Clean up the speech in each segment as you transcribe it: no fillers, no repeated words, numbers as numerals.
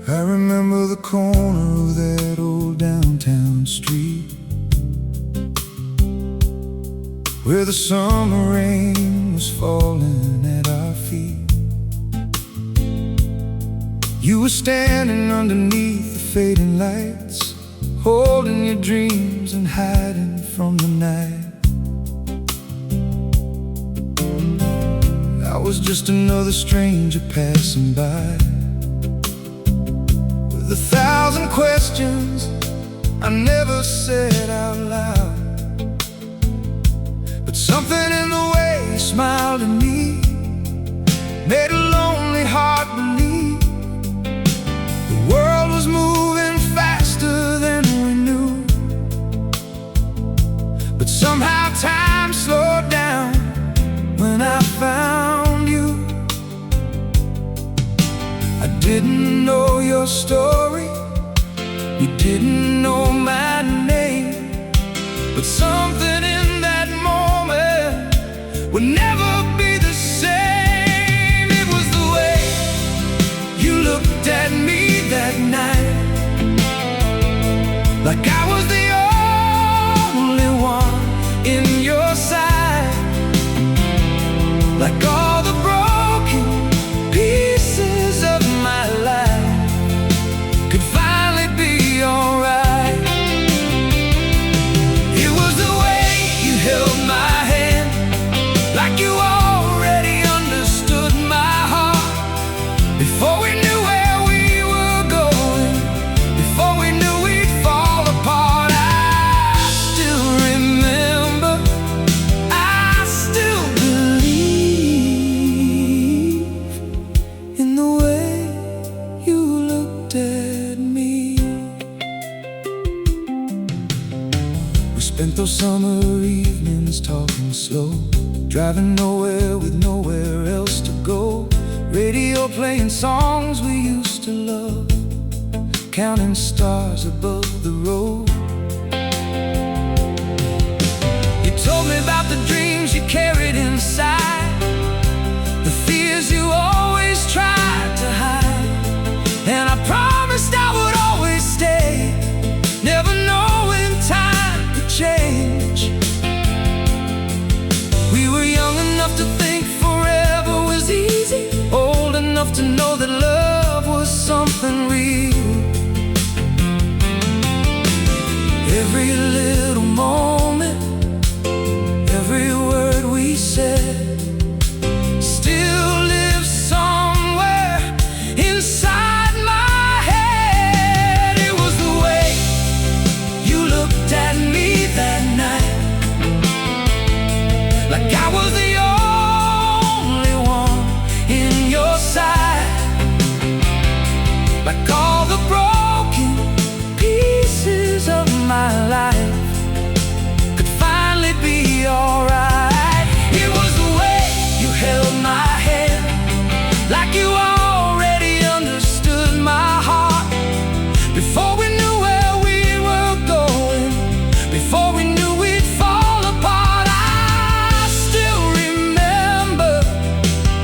I remember the corner of that old downtown street where the summer rain was falling at our feet. You were standing underneath the fading lights, holding your dreams and hiding from the night. I was just another stranger passing by, with 1,000 questions I never said out loud. But something in the way you smiled at me made a lonely heart believe the world was moving faster than we knew. But somehow time slowed down when I found you. I didn't know your story, you didn't know my name, but something in that moment would never be the same. It was the way you looked at me that night, like I was the only one in your sight, like all the broken pieces of my life could finally be alright. It was the way you held my hand, like you already understood my heart. Before we knew where we were going, before we knew we'd fall apart, I still remember, I still believe in the way you looked at me. We spent those summer evenings talking slow, driving nowhere with nowhere else to go. Radio playing songs we used to love, counting stars above the road. You told me about the dreams you carried inside, the fears you always tried to hide, and I promised I would always stay, never knowing time could change. We were young enough to think forever was easy, old enough to know that love was something real. Every little moment, every word we said still lives somewhere inside my head. It was the way you looked at me that night, like I was the only one in your sight, like all the broken pieces of my life could finally be alright. It was the way you held my hand, like you already understood my heart. Before we knew where we were going, before we knew we'd fall apart, I still remember,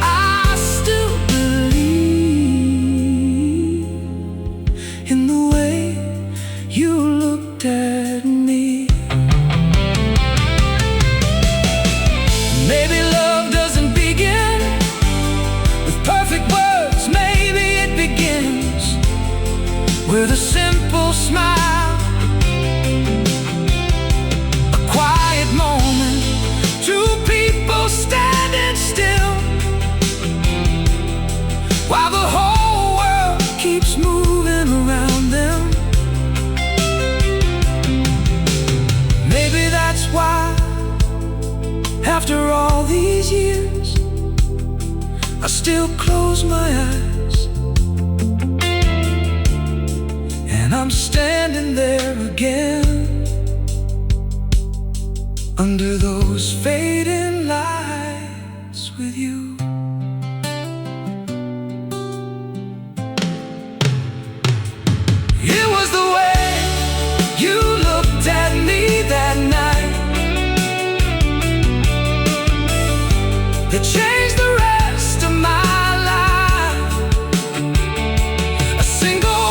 I still believe in the way you looked at me. Maybe love doesn't begin with perfect words, maybe it begins with a simple smile, a quiet moment, two people standing still while the whole world keeps moving around them. Maybe that's why, after all these years, I still close my eyes, and I'm standing there again under those fading lights with you. It was the way you looked at me that night that changed the rest of my life. A single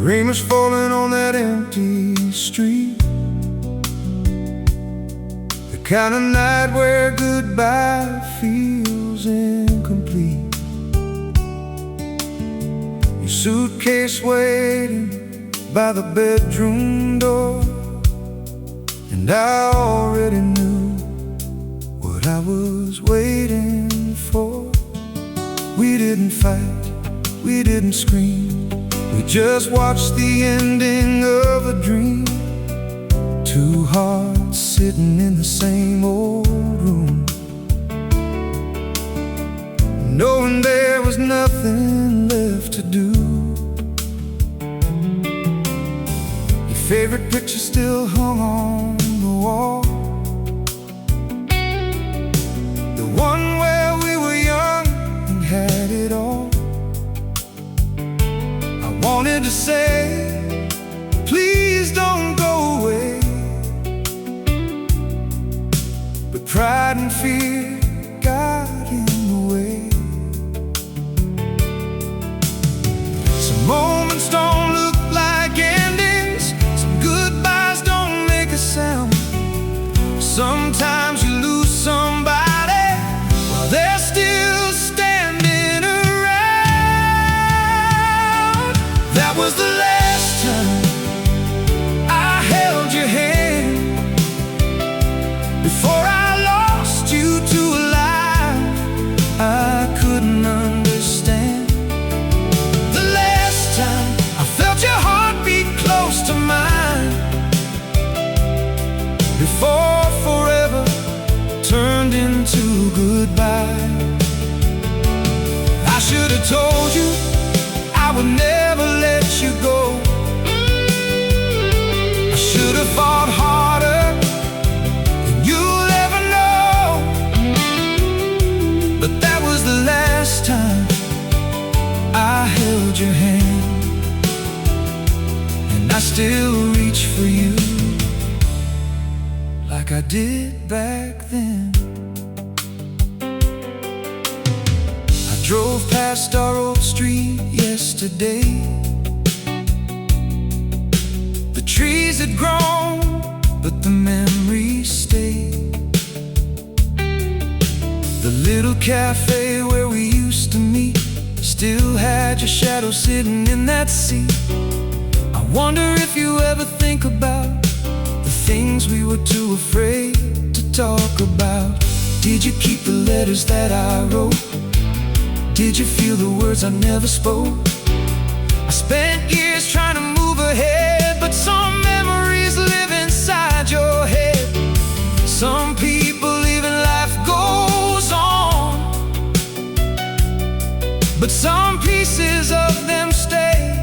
rain was falling on that empty street, the kind of night where goodbye feels incomplete. Your suitcase waiting by the bedroom door, and I already knew what I was waiting for. We didn't fight, we didn't scream, we just watched the ending of a dream. Two hearts sitting in the same old room, knowing there was nothing left to do. Your favorite picture still hung on the wall, the one where we were young and had it all. I wanted to say, please don't go away, but pride and fear got in the way. Some moments don't look like endings, some goodbyes don't make a sound. Sometimes you lose somebody while they're still standing around. That was the last time I held your hand, before I lost you to a lie I couldn't understand. The last time I felt your heartbeat close to mine, before forever turned into goodbye. I should have told you I would never let you go. I should have fought harder than you'll ever know. But that was the last time I held your hand, and I still reach for you like I did back then. I drove past our old street yesterday. The trees had grown, but the memories stayed. The little cafe where we used to meet still had your shadow sitting in that seat. I wonder if you ever think about the things we were too afraid to talk about. Did you keep the letters that I wrote? Did you feel the words I never spoke? I spent years trying to move ahead, but some memories live inside your head. Some people even life goes on, but some pieces of them stay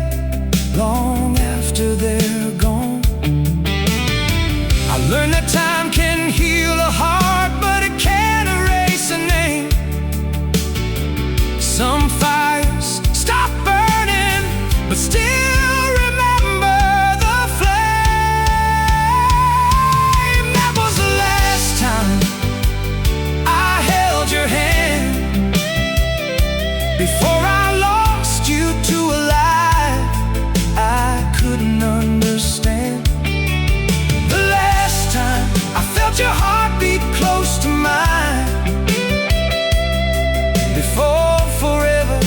long after they're gone. I learned that time can heal a heart, but it can't erase a name. Some fires stop burning, but still remember the flame. That was the last time I held your hand, before I lost you to a lie I couldn't understand. The last time I felt your heartbeat close to mine, before forever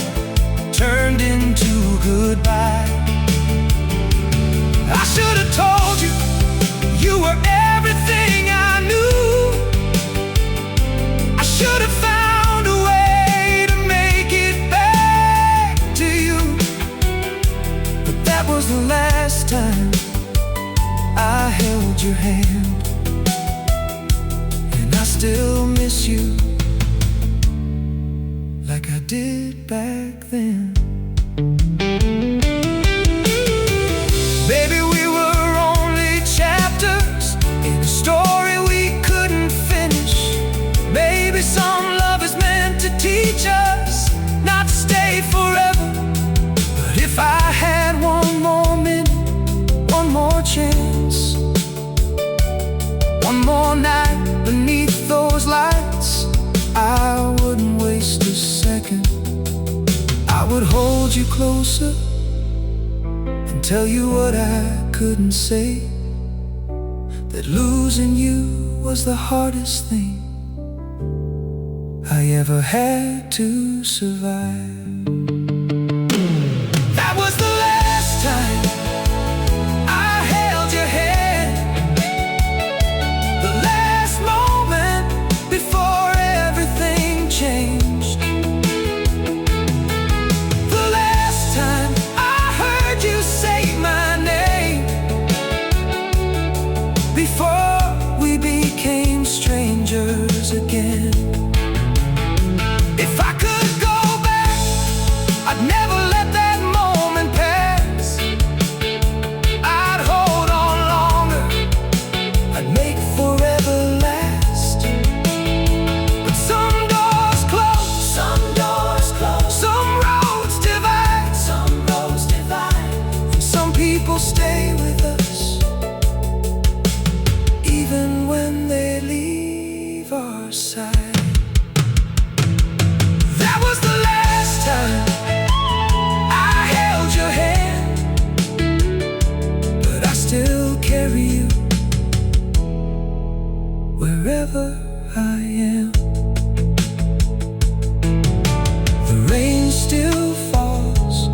turned into goodbye. I should have told you you were everything I knew. I should have found a way to make it back to you. But that was the last time I held your hand, and I still miss you like I did back then. Baby, we were only chapters in a story we couldn't finish. Maybe some love is meant to teach us not to stay forever. But if I had one more minute, one more chance, one more night beneath those lights, I wouldn't waste a second. I would hold you closer and tell you what I couldn't say, that losing you was the hardest thing I ever had to survive. That was the last time I held your hand, the last moment before everything changed, the last time I heard you say my name, before we became strangers again. If I could go back, I'd never let that moment pass. I'd hold on longer, I'd make forever last. But some doors close, some roads divide, and some people stay with us, even when they leave our side. That was the last time I held your hand, but I still carry you wherever I am. The rain still falls,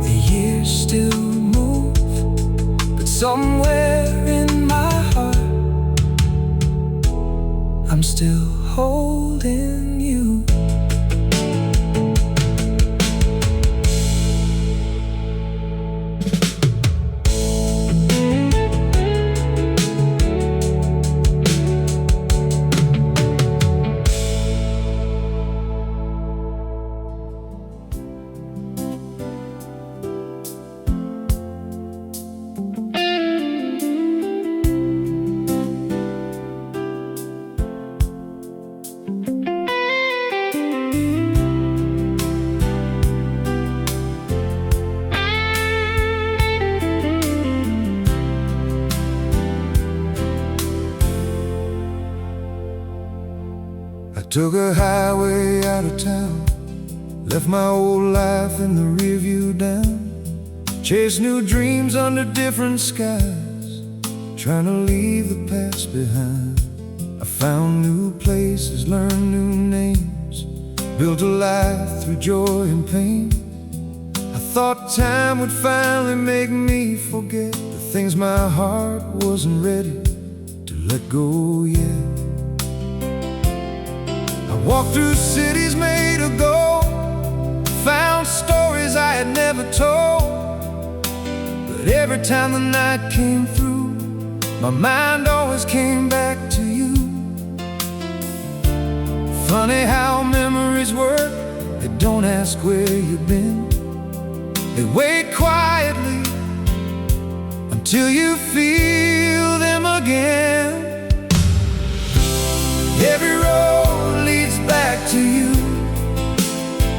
the years still move, but somewhere in my heart I'm still holding you. Took a highway out of town, left my old life in the rearview down, chased new dreams under different skies, trying to leave the past behind. I found new places, learned new names, built a life through joy and pain. I thought time would finally make me forget the things my heart wasn't ready to let go yet. Walked through cities made of gold, found stories I had never told, but every time the night came through, my mind always came back to you. Funny how memories work, they don't ask where you've been, they wait quietly until you feel them again. Every road leads back to you,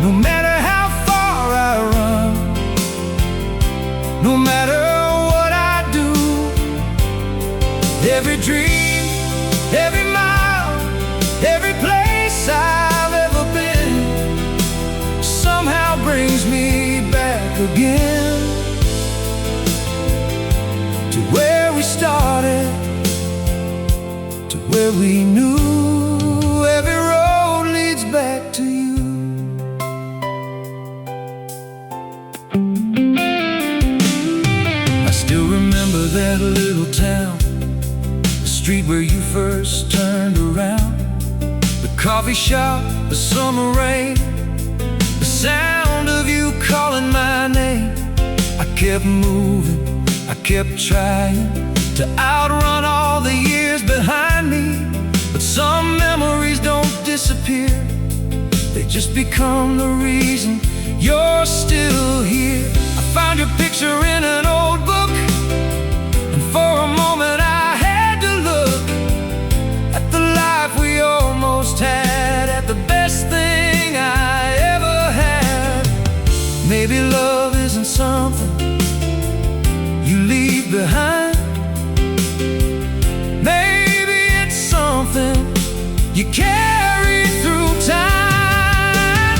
no matter how far I run, no matter what I do. Every dream, every mile, every place I've ever been somehow brings me back again to where we started, to where we knew. Every road leads back to you. I still remember that little town, the street where you first turned around, the coffee shop, the summer rain, the sound of you calling my name. I kept moving, I kept trying to outrun all the years behind me. But some memories don't disappear, they just become the reason you're still here. I found your picture in an old book, and for a moment I had to look at the life we almost had, at the best thing I ever had. Maybe love isn't something you leave behind, maybe it's something you carry through time.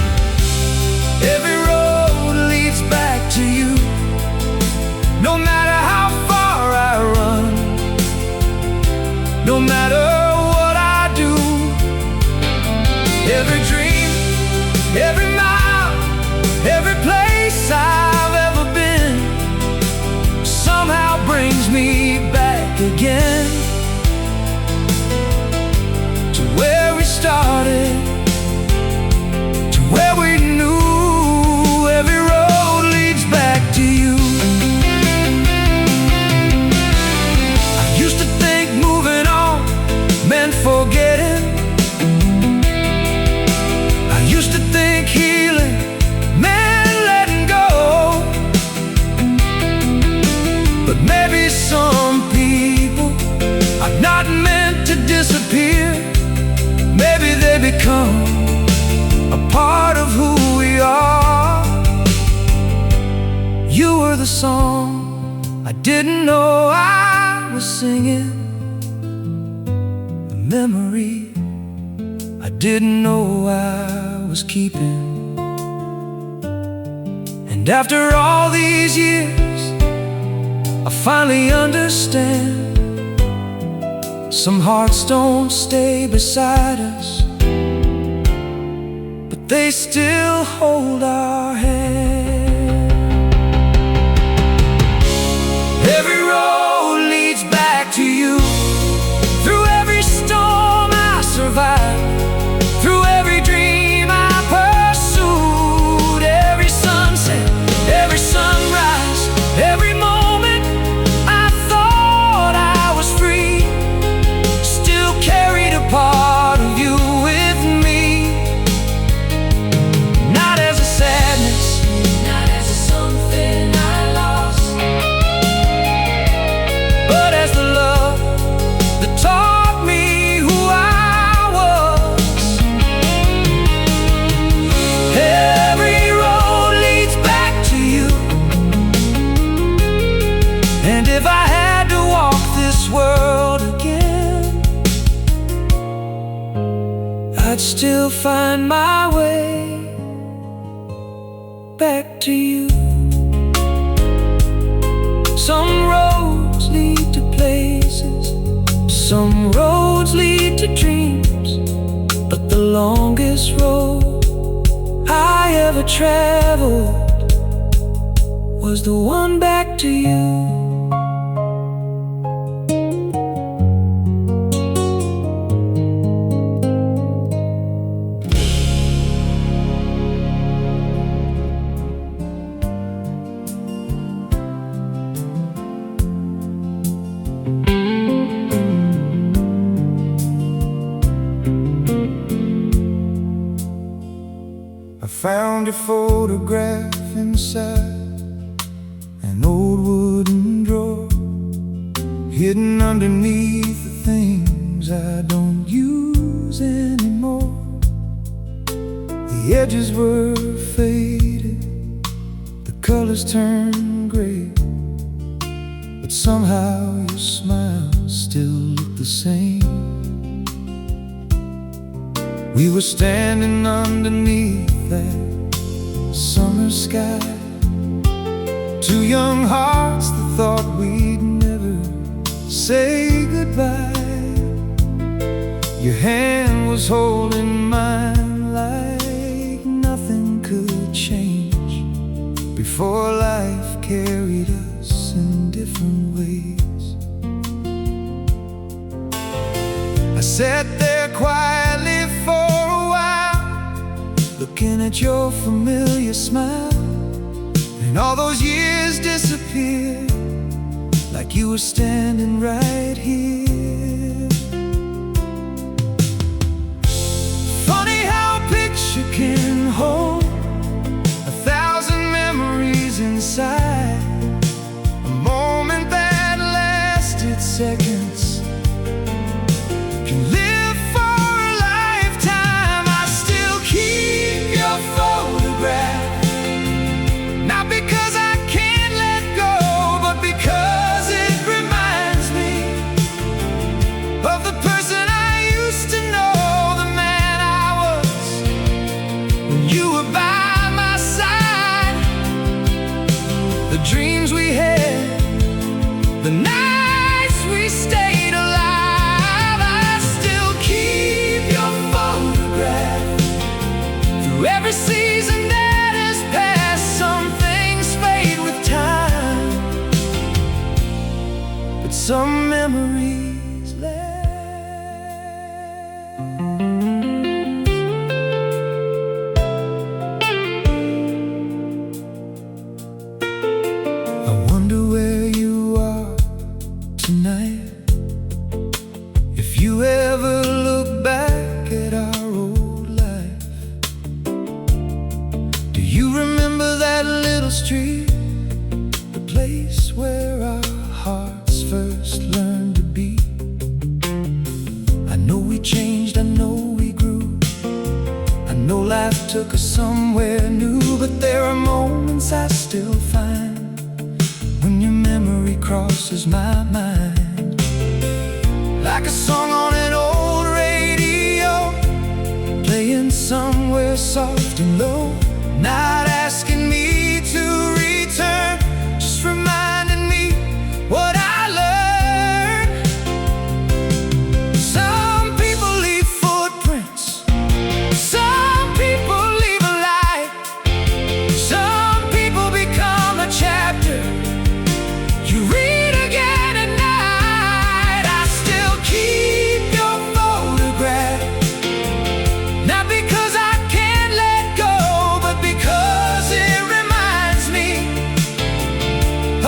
Every road leads back to you, song I didn't know I was singing, a memory I didn't know I was keeping. And after all these years, I finally understand. Some hearts don't stay beside us, but they still hold our hand. Every road leads back to you. Through every storm I survived, through every dream I pursued, every sunset, every sunrise, every moment I thought I was free, still carried a part of you with me. Not as a sadness, not as a something I lost, but as the love that taught me who I was. Every road leads back to you, and if I had to walk this world again, I'd still find my way back to you. Some roads lead to places, some roads lead to dreams, but the longest road I ever traveled was the one back to you. I found your photograph inside an old wooden drawer, hidden underneath the things I don't use anymore. The edges were faded, the colors turned gray, but somehow your smile still looked the same. We were standing underneath that summer sky, two young hearts that thought we'd never say goodbye. Your hand was holding mine like nothing could change, before life carried us in different ways. I sat there quietly for a while, looking at your familiar smile, and all those years disappeared like you were standing right here. Funny how a picture can hold 1,000 memories inside, a moment that lasted seconds can live for a lifetime. I still keep your photograph, not because I can't let go, but because it reminds me of the person I used to know, the man I was when you were by my side, the dreams we had, the nights we stayed alive. I still keep your photograph. Through every season that has passed, some things fade with time, but some memories last. I wonder where you are tonight. If you ever look back at our old life, do you remember that little street, the place where our hearts first learned to beat? I know we changed, I know we grew, I know life took us somewhere new, but there are moments I still find crosses my mind. Like a song on an old radio, playing somewhere soft and low, not asking me to return, just reminding me what I learned. Some people leave footprints, some people leave a light, some people become a chapter you read again at night. I still keep your photograph, not because I can't let go, but because it reminds me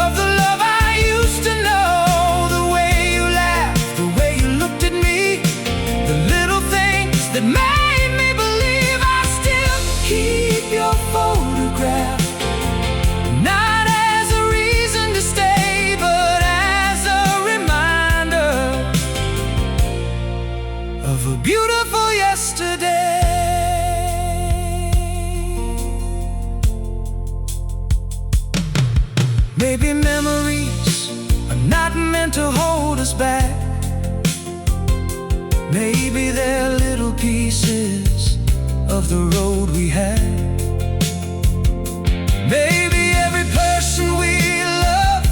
of the love I used to know. The way you laughed, the way you looked at me, the little things that made me believe. I still keep your photograph, not as a reason to stay, but as a reminder of a beautiful yesterday. Maybe memories are not meant to hold us back. Maybe they're little pieces of the road we had. Maybe every person we love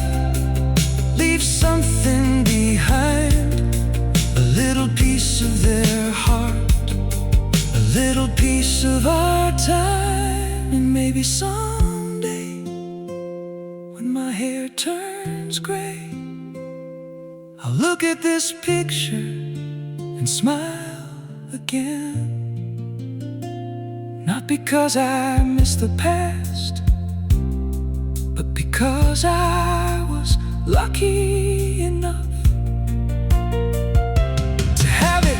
leaves something behind, a little piece of their heart, a little piece of our time. And maybe someday, when my hair turns gray, I'll look at this picture and smile again. Not because I miss the past, but because I was lucky enough to have it.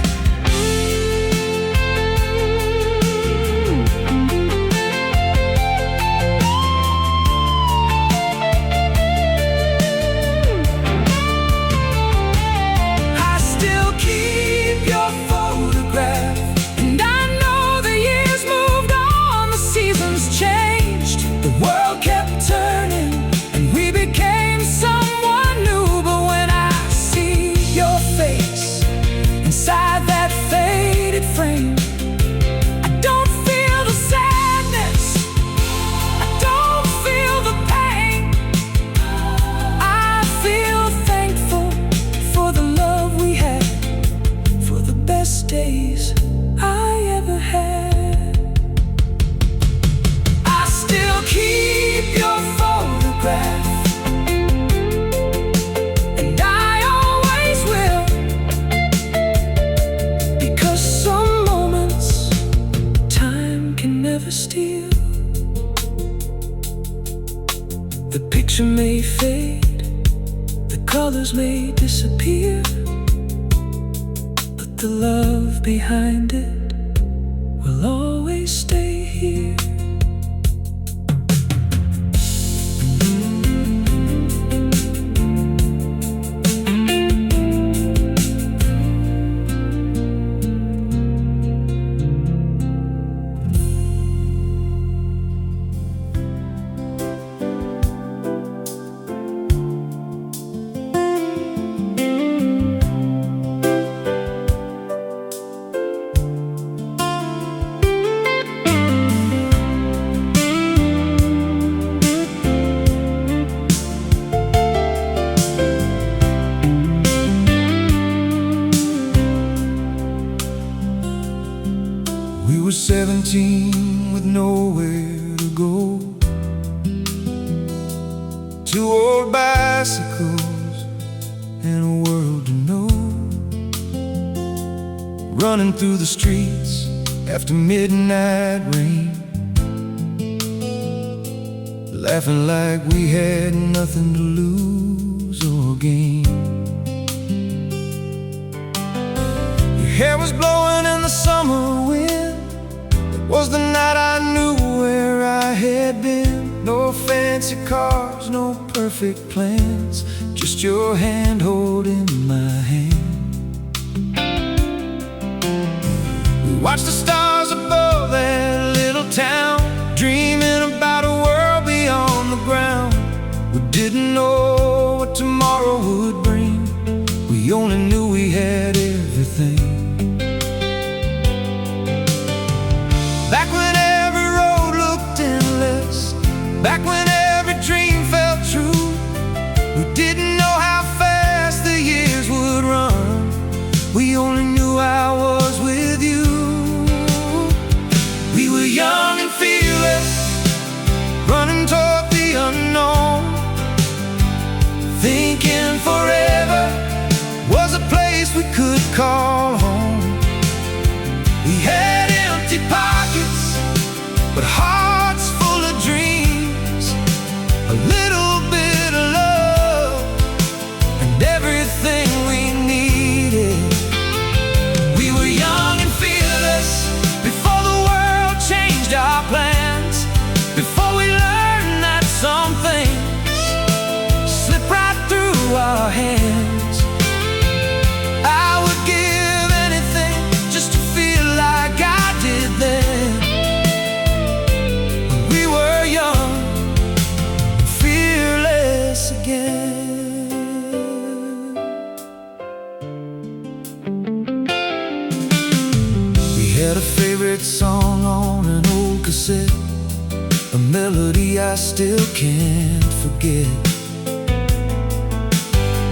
I still keep your photograph, and I know the years moved on, the seasons changed, the world kept turning, and we became someone new. But when I see your face inside that faded frame, I don't feel the sadness, I don't feel the pain. I feel thankful for the love we had, for the best days I ever had. I still keep your photograph, and I always will, because some moments time can never steal. The picture may fade, the colors may disappear, but the love behind it will always stay here. We were 17 with nowhere to go, 2 old bicycles and a world to know, running through the streets after midnight rain, laughing like we had nothing to lose or gain. Your hair was blowing in the summer wind. It was the night I knew where I had been. No fancy cars, no perfect plans, just your hand holding my hand. We watched the stars above that little town, dreaming about a world beyond the ground. We didn't know what tomorrow back when every dream felt true. We didn't know how fast the years would run. We only knew I was with you. We were young and fearless, running toward the unknown, thinking forever was a place we could call home. We had empty pockets, but hearts full of dreams, a little bit of love, and everything we needed. We were young and fearless before the world changed our plans, before we learned that some things slip right through our hands. I would give anything just to feel like I did then, when we were young and fearless again. We had a favorite song on an old cassette, a melody I still can't forget.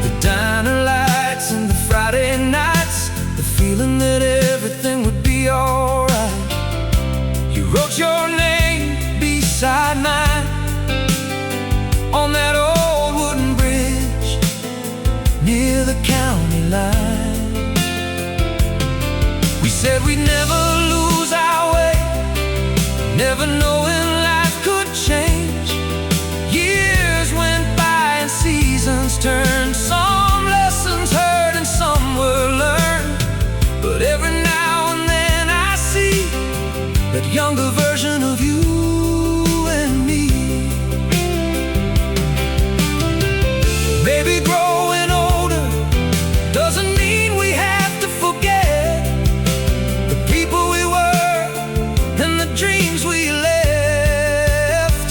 The diner lights and the Friday nights, the feeling that everything would be alright. You wrote your name beside mine on that old wooden bridge near the county line. We said we'd never lose our way, never knowing life could change. Years went by and seasons turned, some lessons heard and some were learned. But every now and then I see that younger version of you and me. Maybe growing older doesn't mean we have to forget the people we were and the dreams we left.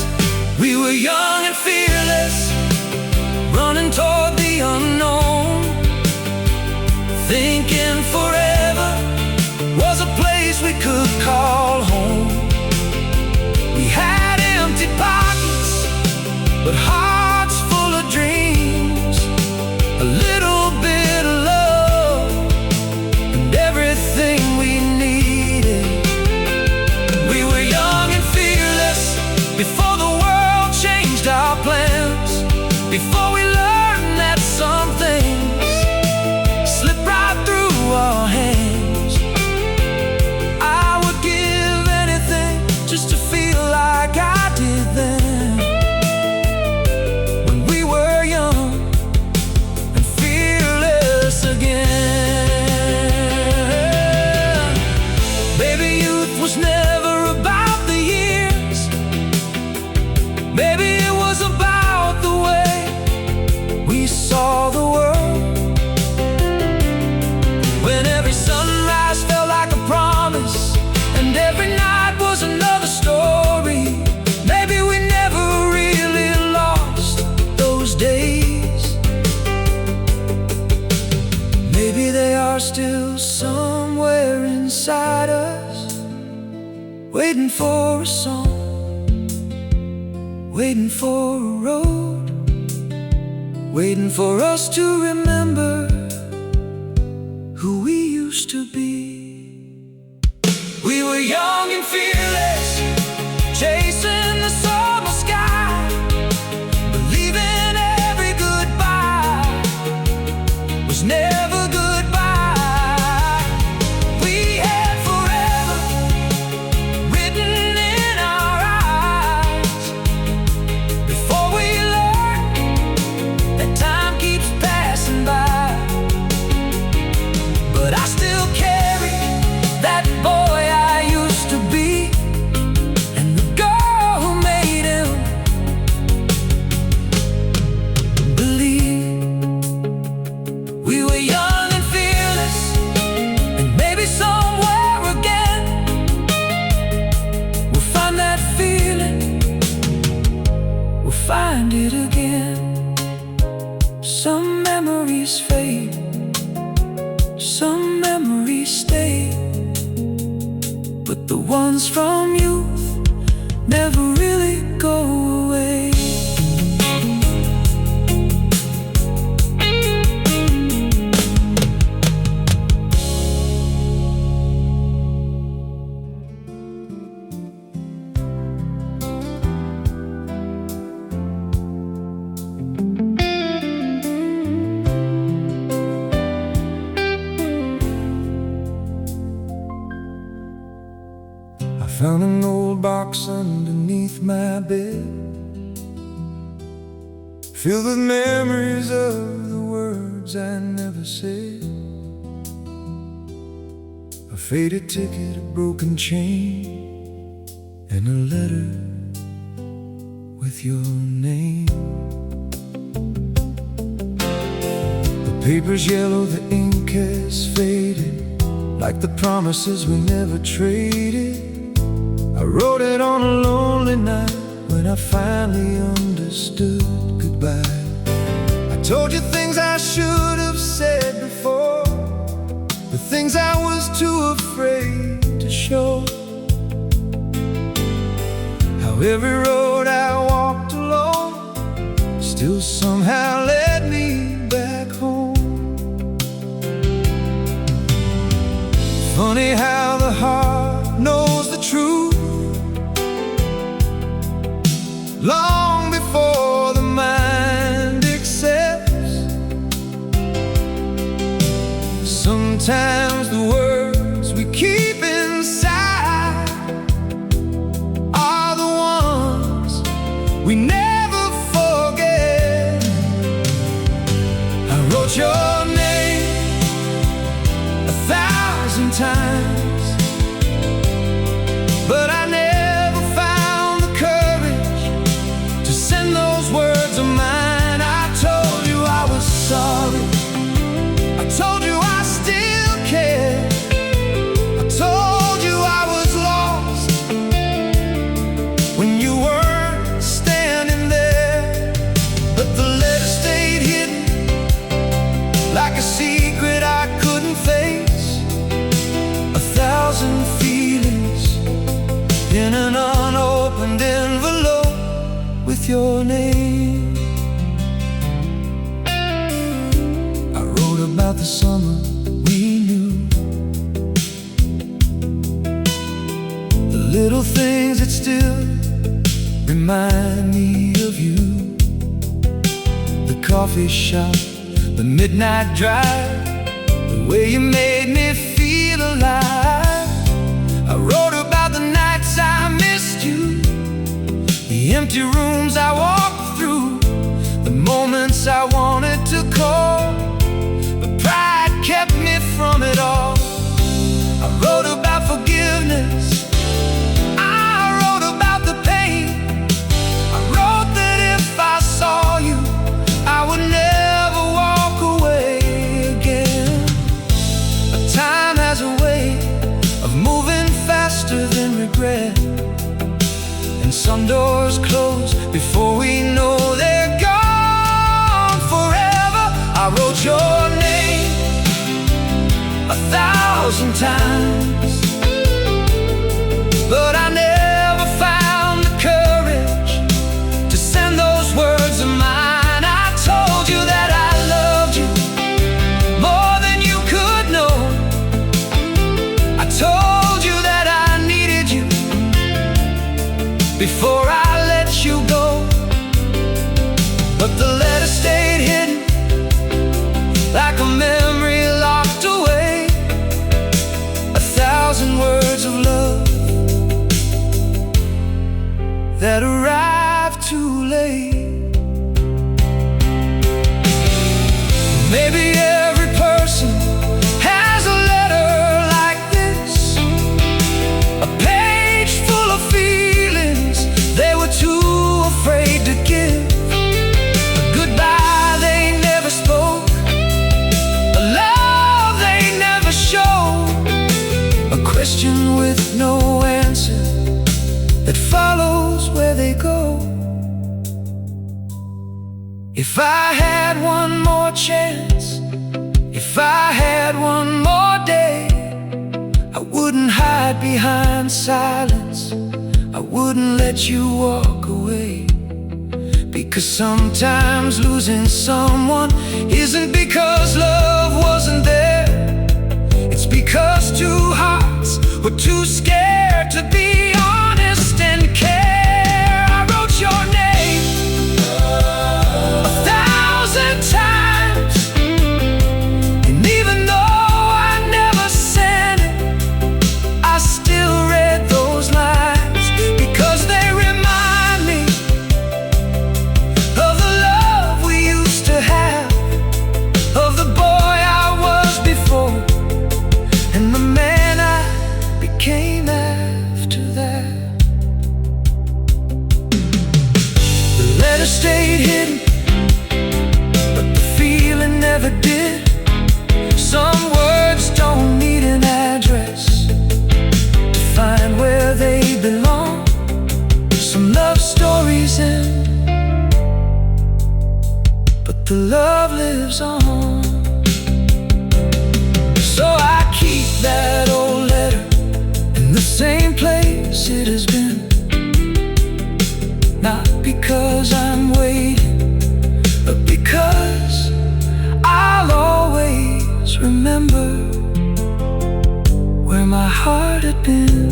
We were young and fearless, running toward the unknown, thinking forever was a place we could call home. We had empty pockets, but hearts full of dreams, a little bit of love, and everything we needed. We were young and fearless before the world changed our plans, before we learned that some things slip right through our hands. I would give anything just to feel like I did then, when we were young and fearless again. Baby, youth was never about the years. Maybe it was about the way we saw the world, when every sunrise felt like a promise and every night was another story. Maybe we never really lost those days. Maybe they are still somewhere inside us, waiting for a song, waiting for a road, waiting for us to remember who we used to be. We were young and fearless, chasing the summer sky, believing every goodbye was never goodbye. We had forever written in our eyes, before we learned that time keeps passing by. But I still carry that boy I used to be, and the girl who made him believe. We were young and fearless, and maybe somewhere again we'll find that feeling, we'll find it again. Some memories fade, some memories stay, but the ones from youth never really go away. found an old box underneath my bed, filled with memories of the words I never said. A faded ticket, a broken chain, and a letter with your name. The paper's yellow, the ink has faded, like the promises we never traded. I wrote it on a lonely night when I finally understood goodbye. I told you things I should have said before, the things I was too afraid to show. How every road I walked alone still somehow led me back home. Funny how the heart knows the truth long before the mind accepts. Sometimes the words we keep inside are the ones we never forget. I wrote your name 1,000 times, but I never found the courage to send those words of mine. I told you I was sorry, I told you I still cared, I told you I was lost when you weren't standing there. But the letter stayed hidden like a secret I couldn't face. 1,000 feelings in an unopened envelope with your name. I wrote about the summer we knew, the little things that still remind me of you. The coffee shop, the midnight drive, the way you made me feel alive. I wrote about the nights I missed you, the empty rooms I walked through, the moments I wanted to call, but pride kept me from it all. I wrote about forgiveness, I wrote about the pain. I wrote that if I saw you, I would never walk away again. But time has a way of moving faster than regret, and some doors close before we know they're gone forever. I wrote your name 1,000 times, but I never found the courage to send those words of mine. I told you that I loved you more than you could know. I told you that I needed you before I let you go. But the letter stayed hidden like a memory locked away. 1,000 words of love that arrived too late. Maybe every person has a letter like this, a page full of feelings they were too afraid to give. A goodbye they never spoke, a love they never showed, a question with no answer that follows where they go. If I had one more chance, if I had one more day, I wouldn't hide behind silence, I wouldn't let you walk away. Because sometimes losing someone isn't because love wasn't there, it's because two hearts were too scared to be honest and care. I wrote your name 1,000 times, and even though I never sent it, I still read those lines. stayed hidden, but the feeling never did. Some words don't need an address to find where they belong. Some love stories end, but the love lives on. So I keep that old letter in the same place it has been. Not because I'm waiting, but because I'll always remember where my heart had been.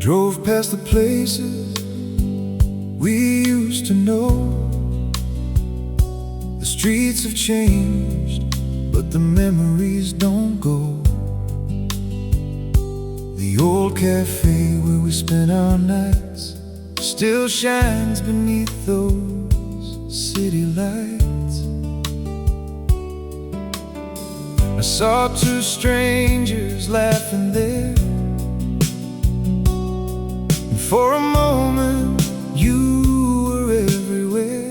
Drove past the places we used to know. The streets have changed, but the memories don't go. The old cafe where we spent our nights still shines beneath those city lights. I saw two strangers laughing there. For a moment, you were everywhere.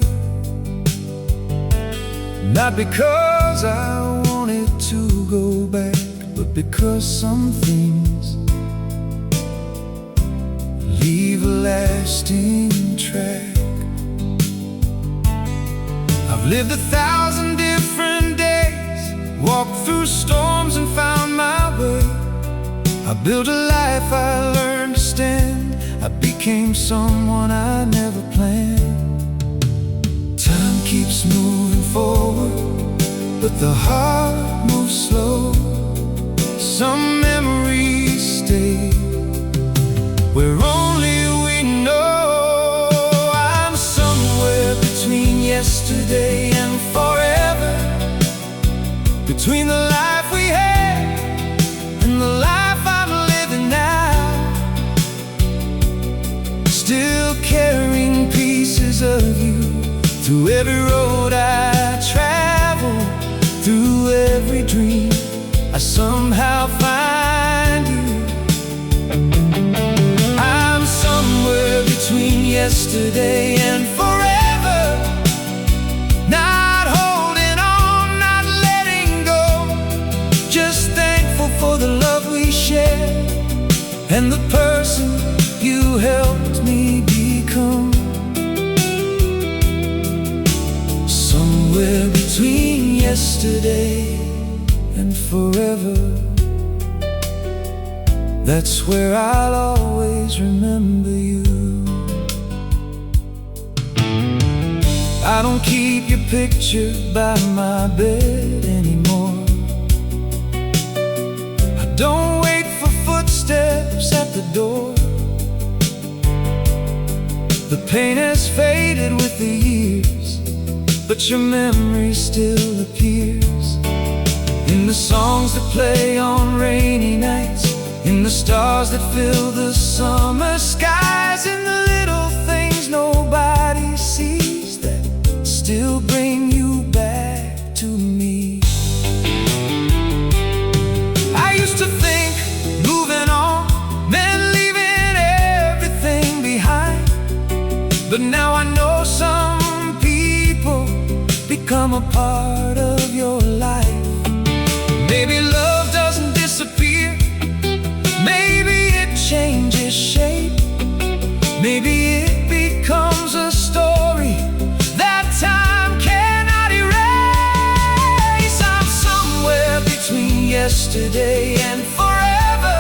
Not because I wanted to go back, but because some things leave a lasting track. I've lived 1,000 different days, walked through storms and found my way. I built a life, I learned to stand. I became someone I never planned. Time keeps moving forward, but the heart moves slow. Some memories stay where only we know. I'm somewhere between yesterday and forever, between the life we had and the life I'm living now. Still carrying pieces of you through every road I travel, through every dream I somehow find you. I'm somewhere between yesterday and forever, not holding on, not letting go, just thankful for the love we shared and the person you helped me become. Somewhere between yesterday and forever, that's where I'll always remember you. I don't keep your picture by my bed anymore. I don't wait for footsteps at the door. The pain has faded with the years, but your memory still appears in the songs that play on rainy nights, in the stars that fill the summer skies, in the little things nobody sees that still bring you back to me. I used to think moving on meant leaving everything behind, but now I know some people become a part of your life. Maybe love doesn't disappear, maybe it changes shape, maybe it becomes a story that time cannot erase. I'm somewhere between yesterday and forever,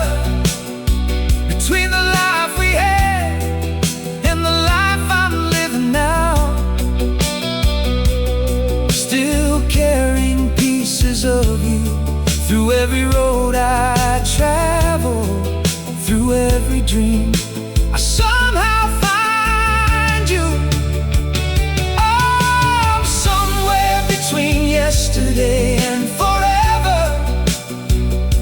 between the life we had and the life I'm living now. Still carrying pieces of you through every road I travel, through every dream I somehow find you. Oh, I'm somewhere between yesterday and forever,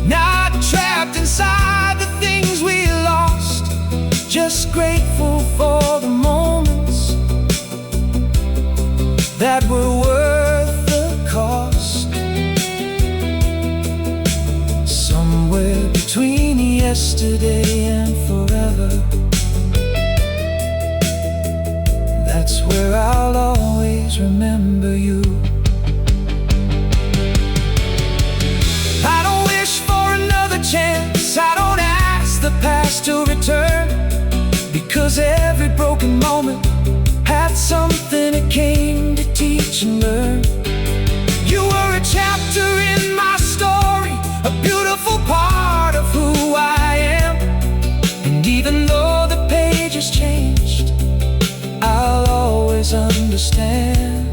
not trapped inside the things we lost, just grateful for the moments that were worth the cost. Somewhere between yesterday and forever, that's where I'll always remember you. I don't wish for another chance, I don't ask the past to return, because every broken moment had something it came to teach and learn. You were a chapter in my story, a beautiful part of who I am. And even though the pages changed, I'll always understand.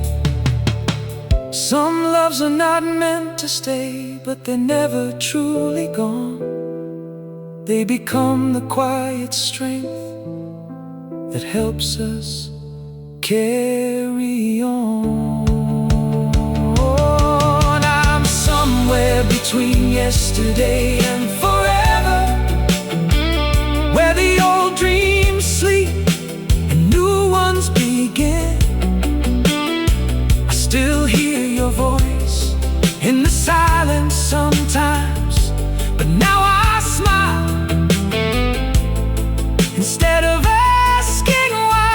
Some loves are not meant to stay, but they're never truly gone. They become the quiet strength that helps us carry on. I'm somewhere between yesterday and forever, where the old dreams sleep and new ones begin. I still hear your voice in the silence sometimes, but now I smile instead of asking why.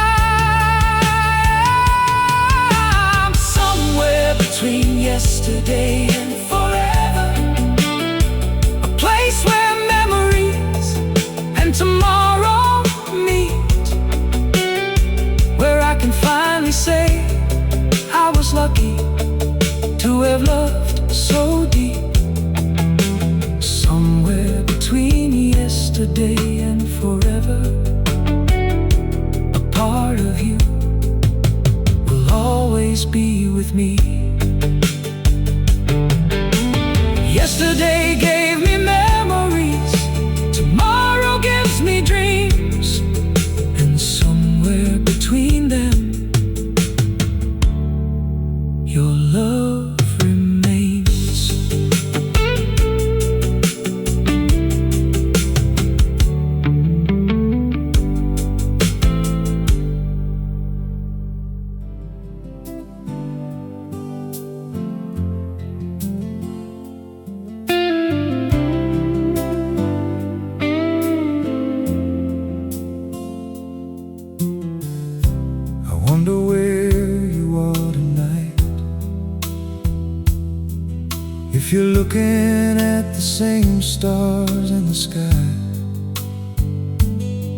I'm somewhere between yesterday and forever, a place where memories and tomorrow meet, where I can finally say I was lucky to have loved so deep. Somewhere between yesterday and forever, a part of you will always be with me. Yesterday gave me memories, tomorrow gives me dreams, and somewhere between them, your love remains. I wonder where you are tonight, if you're looking at the same stars in the sky,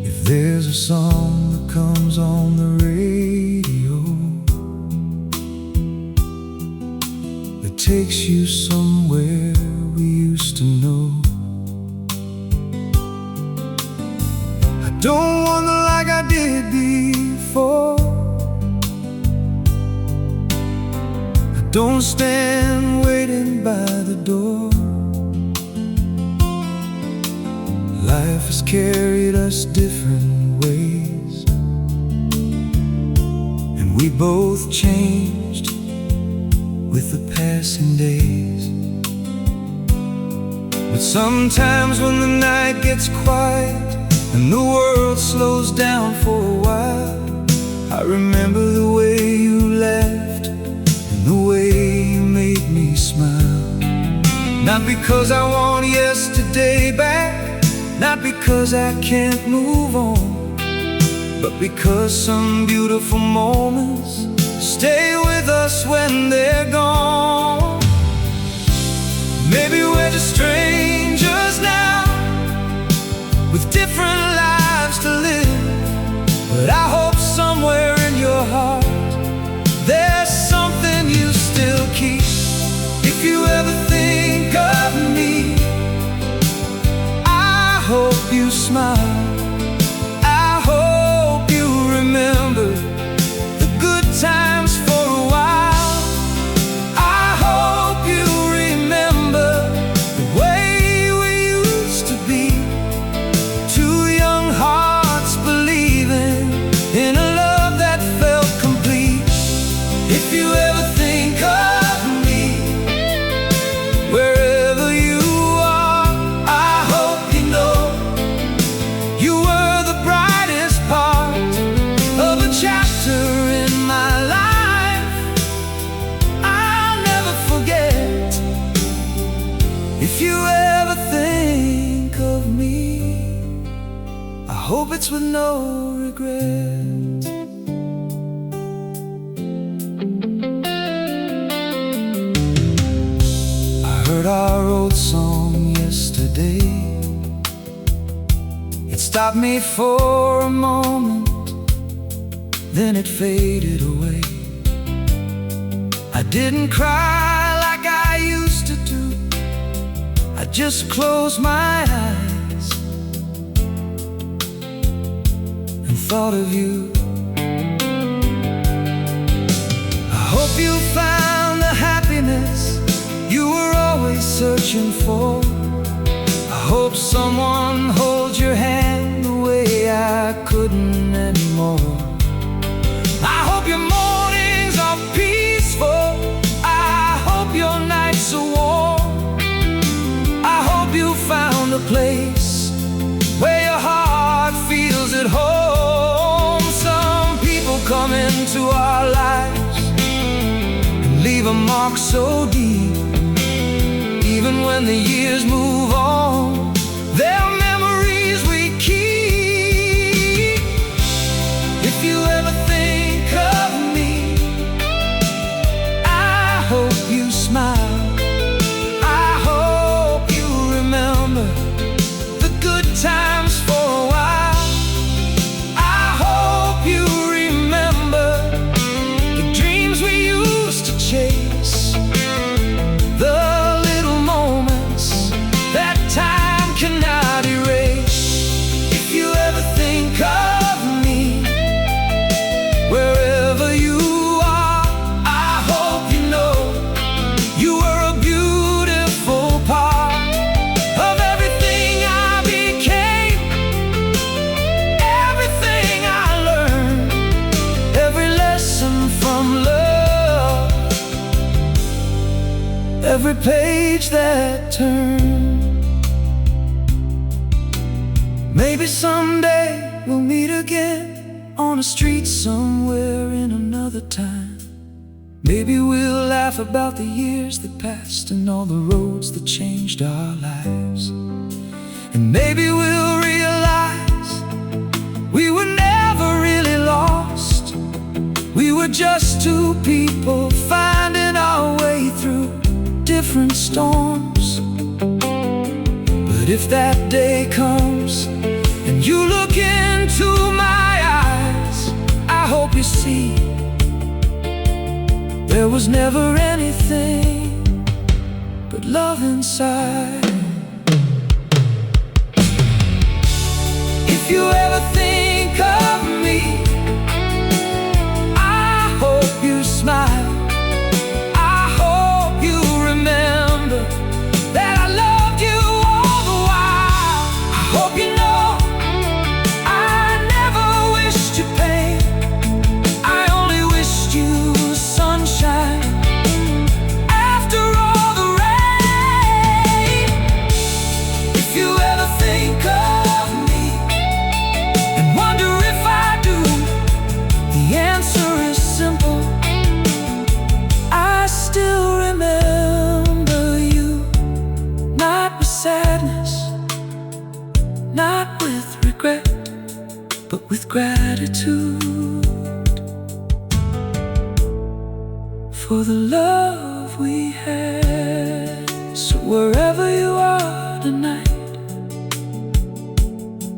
if there's a song that comes on the radio that takes you somewhere we used to know. I don't wonder like I did before. I don't stand waiting by the door. Life has carried us different ways, and we both changed with the passing days. But sometimes when the night gets quiet and the world slows down for a while, I remember the way you laughed and the way you made me smile. Not because I want yesterday back, not because I can't move on, but because some beautiful moments stay with us when they're gone. Maybe we're just strangers now, with different lives to live, but I hope somewhere in your heart there's something you still keep. If you ever think of me, I hope you smile. I hope you remember the good times for a while. I hope you remember the way nights with no regret. I heard our old song yesterday. It stopped me for a moment, then it faded away. I didn't cry like I used to do. I just closed my eyes and thought of you. I hope you found the happiness you were always searching for. I hope someone holds your hand the way I couldn't anymore. I hope your mornings are peaceful. I hope your nights are warm. I hope you found a place where your heart feels at home. Some people come into our lives and leave a mark so deep. Even when the years move on, they're memories we keep. If you ever think of me, I hope you smile. I hope you remember the good times for a while. I hope you remember the dreams we used to chase, the little moments that time cannot erase. If you ever think of me, wherever you are, I hope you know you were a beautiful part of everything I became, everything I learned, every lesson from love, every page that turned. Maybe someday we'll meet again on a street somewhere in another time. Maybe we'll laugh about the years that passed and all the roads that changed our lives. And maybe we'll realize we were never really lost. We were just two people finding our way through different storms. But if that day comes and you look into my eyes, I hope you see there was never anything but love inside. If you ever think of me, I hope you smile. I hope you remember that I loved you all the while. I hope you know I never wished you pain. I only wished you sunshine after all the rain. If you ever think of me and wonder if I do, the answer is simple. I still remember you, not with sadness, not with regret, but with gratitude for the love we had. So wherever you are tonight,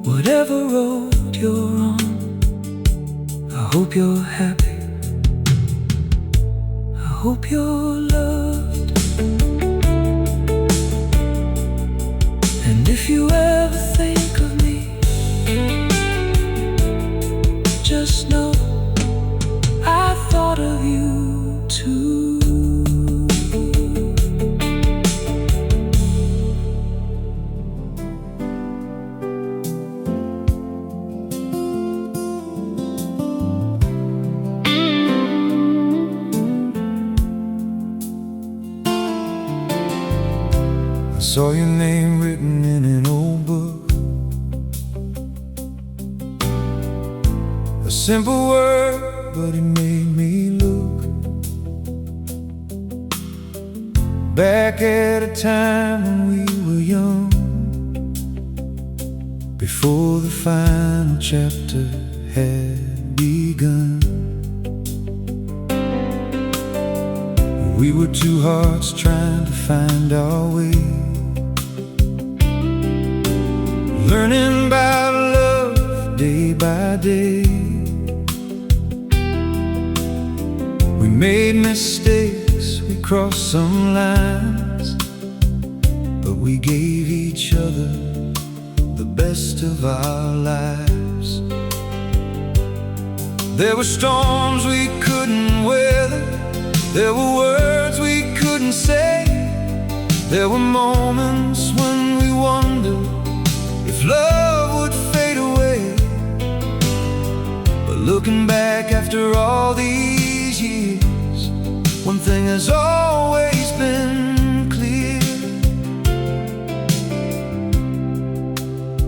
whatever road you're on, I hope you're happy. I hope you're loved. And if you ever think of me, just know I thought of you too. I saw your name written in an old book, a simple word, but it made me look back at a time when we were young, before the final chapter had begun. We were two hearts trying to find our way, learning about love day by day. We made mistakes, we crossed some lines, but we gave each other the best of our lives. There were storms we couldn't weather, there were words we couldn't say, there were moments when we wondered if love would fade away. But looking back after all these years, one thing has always been clear: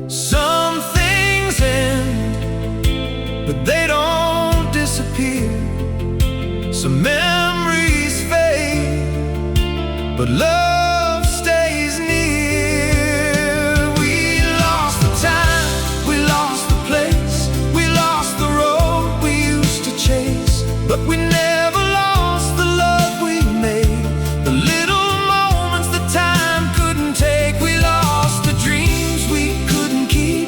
some things end, but they don't disappear. Some memories fade, but love stays near. We lost the time, we lost the place, we lost the road we used to chase, but we never lost the love we made, the little moments that time couldn't take. We lost the dreams we couldn't keep,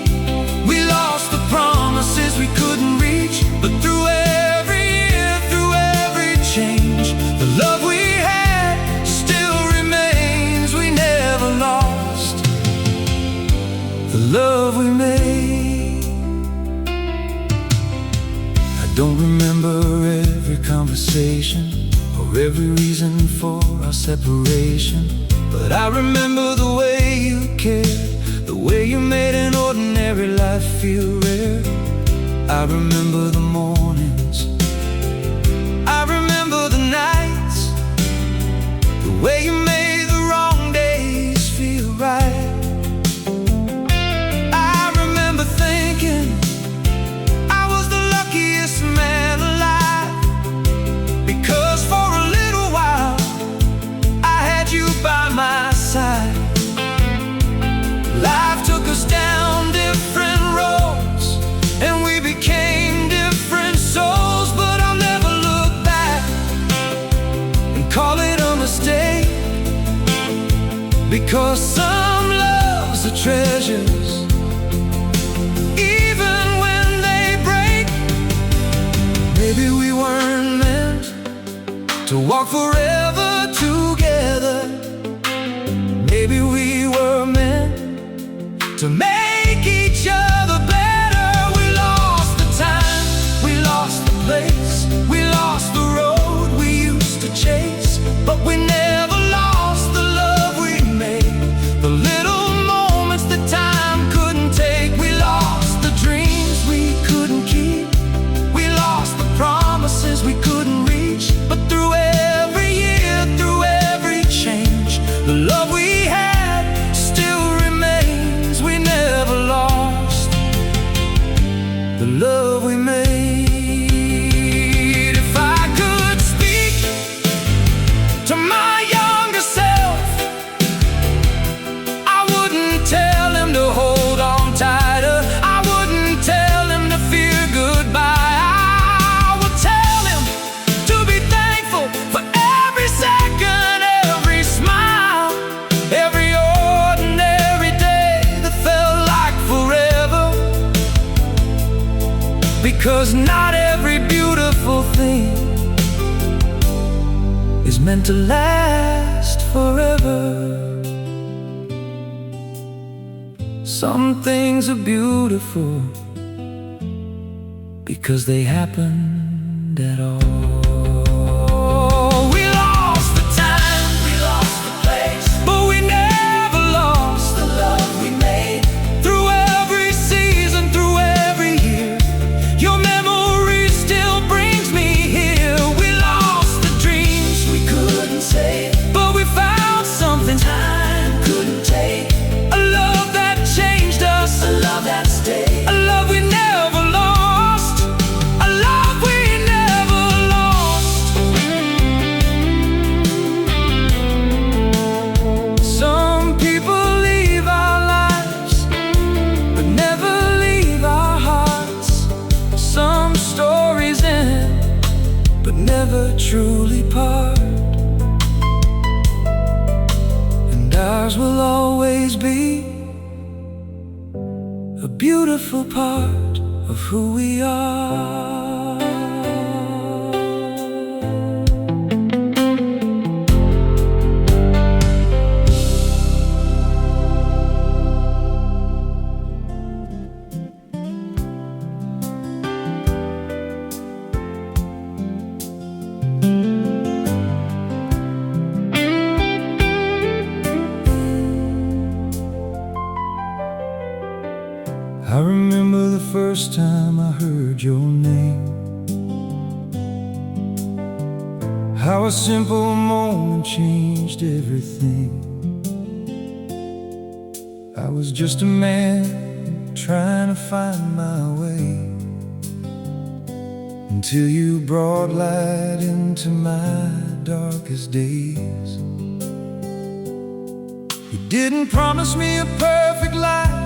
we lost the promises we couldn't reach, but through every year, through every change, the love we had still remains. We never lost the love we made. I don't remember every conversation or every reason for our separation, but I remember the way you cared, the way you made an ordinary life feel rare. I remember the mornings, I remember the nights, the way you made the wrong days feel right. I remember thinking I was the luckiest man alive, because for a little while I had you by my side. Life took us down different roads, and we became different souls, but I'll never look back and call it a mistake, because some loves are treasures, even when they break. Maybe we weren't meant to walk forever together, maybe we were meant to make each other better. We lost the time, we lost the place, we lost the road we used to chase, but we never lost the love we made, the little moments that time couldn't take. We lost the dreams we couldn't keep, we lost the promises we couldn't reach, but through every year, through every change, the love we had still remains. We never lost the love we made. If I could speak to my younger self, I wouldn't tell him to hold on tighter, I wouldn't tell him to fear goodbye. I would tell him to be thankful for every second, every smile, every ordinary day that felt like forever, because not every beautiful thing is meant to last forever. Some things are beautiful because they happened at all. We lost the time, we lost the place, but we never lost the love we made. Through every season, through every year, your memory still brings me here. We lost the dreams we couldn't say, but we found something time couldn't take. A love that changed us, a love that stayed, a love we never lost, a love we never lost. never truly part, and ours will always be a beautiful part of who we are. I remember the first time I heard your name, how a simple moment changed everything. I was just a man trying to find my way, until you brought light into my darkest days. You didn't promise me a perfect life,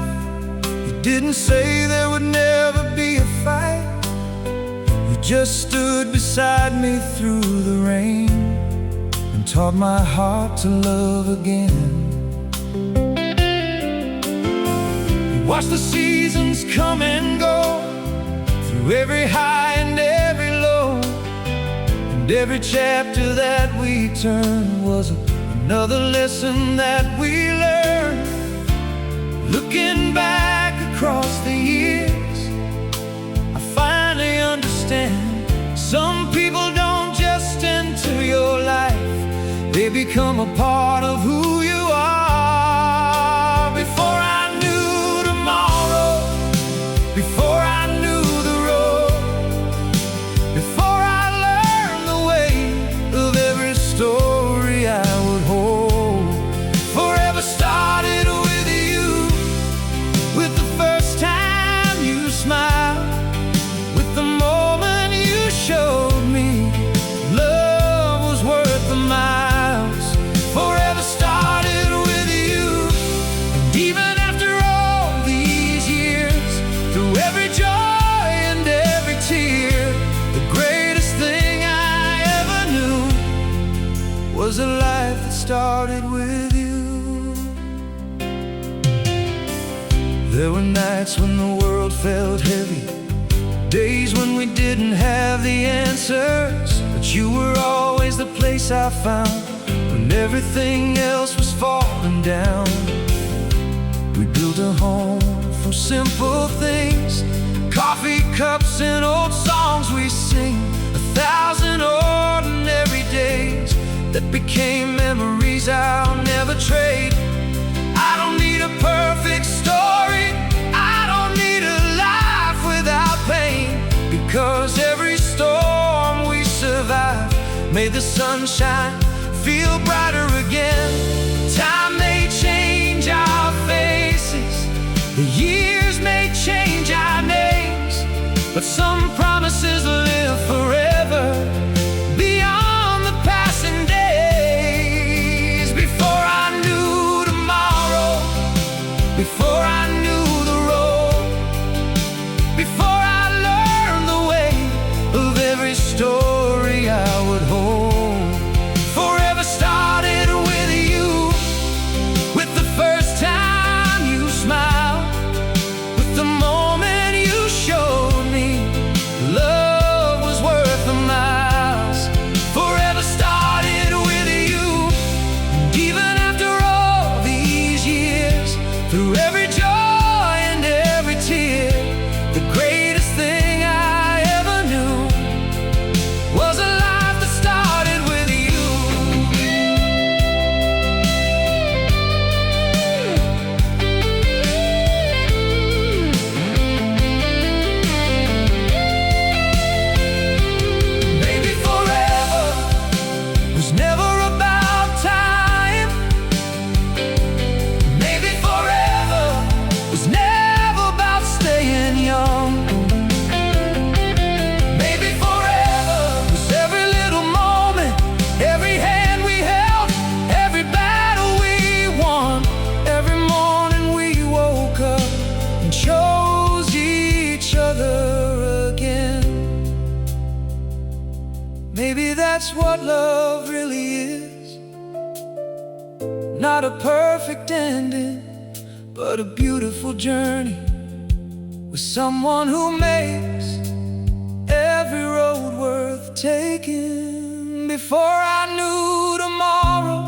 didn't say there would never be a fight. You just stood beside me through the rain and taught my heart to love again. You watched the seasons come and go, through every high and every low, and every chapter that we turned was another lesson that we learned. Looking back across the years, I finally understand, some people don't just enter your life, they become a part of who you are. Before I knew tomorrow, before I knew the road, before I learned the weight of every story I would hold, forever started with you, with the first time you smiled, with the moment you showed me love was worth the miles. Forever started with you, and even after all these years, through every joy and every tear, the greatest thing I ever knew was a life that started with you. There were nights when the world felt heavy, days when we didn't have the answers, but you were always the place I found when everything else was falling down. We built a home from simple things, coffee cups and old songs we sing, 1,000 ordinary days that became memories I'll never trade. I don't need a perfect story, I don't need a life without pain, because every storm we survived made the sunshine feel brighter again. Time may change our faces, the years may change our names, but some promises live forever beyond the passing days. Before I knew tomorrow, before I knew the road, before I learned the way of every story I would hold, forever started with you, with the first time you smiled, with the moment you showed me love that's what love really is. Not a perfect ending, but a beautiful journey with someone who makes every road worth taking. Before I knew tomorrow,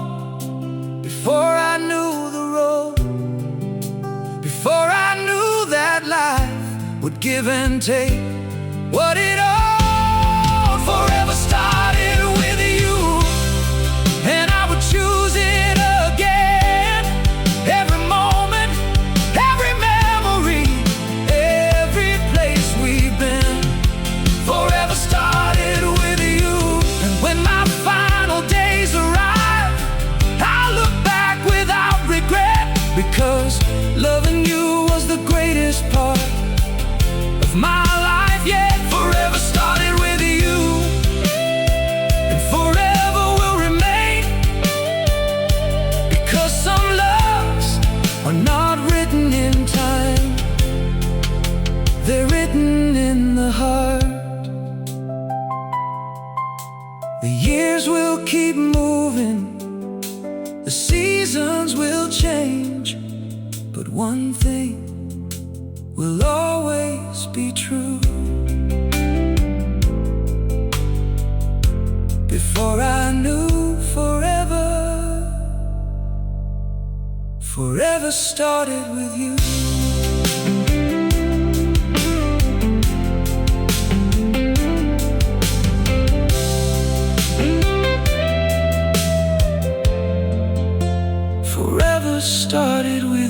before I knew the road, before I knew that life would give and take, what it all forever started with you, and I would choose it again. Every moment, every memory, every place we've been, forever started with you. And when my final days arrive, I'll look back without regret, because loving you was the greatest part of my life yet. Forever started with you, and forever will remain, because some loves are not written in time, they're written in the heart. The years will keep moving, the seasons will change, but one thing will always be true. Before I knew forever, forever started with you. Forever started with you.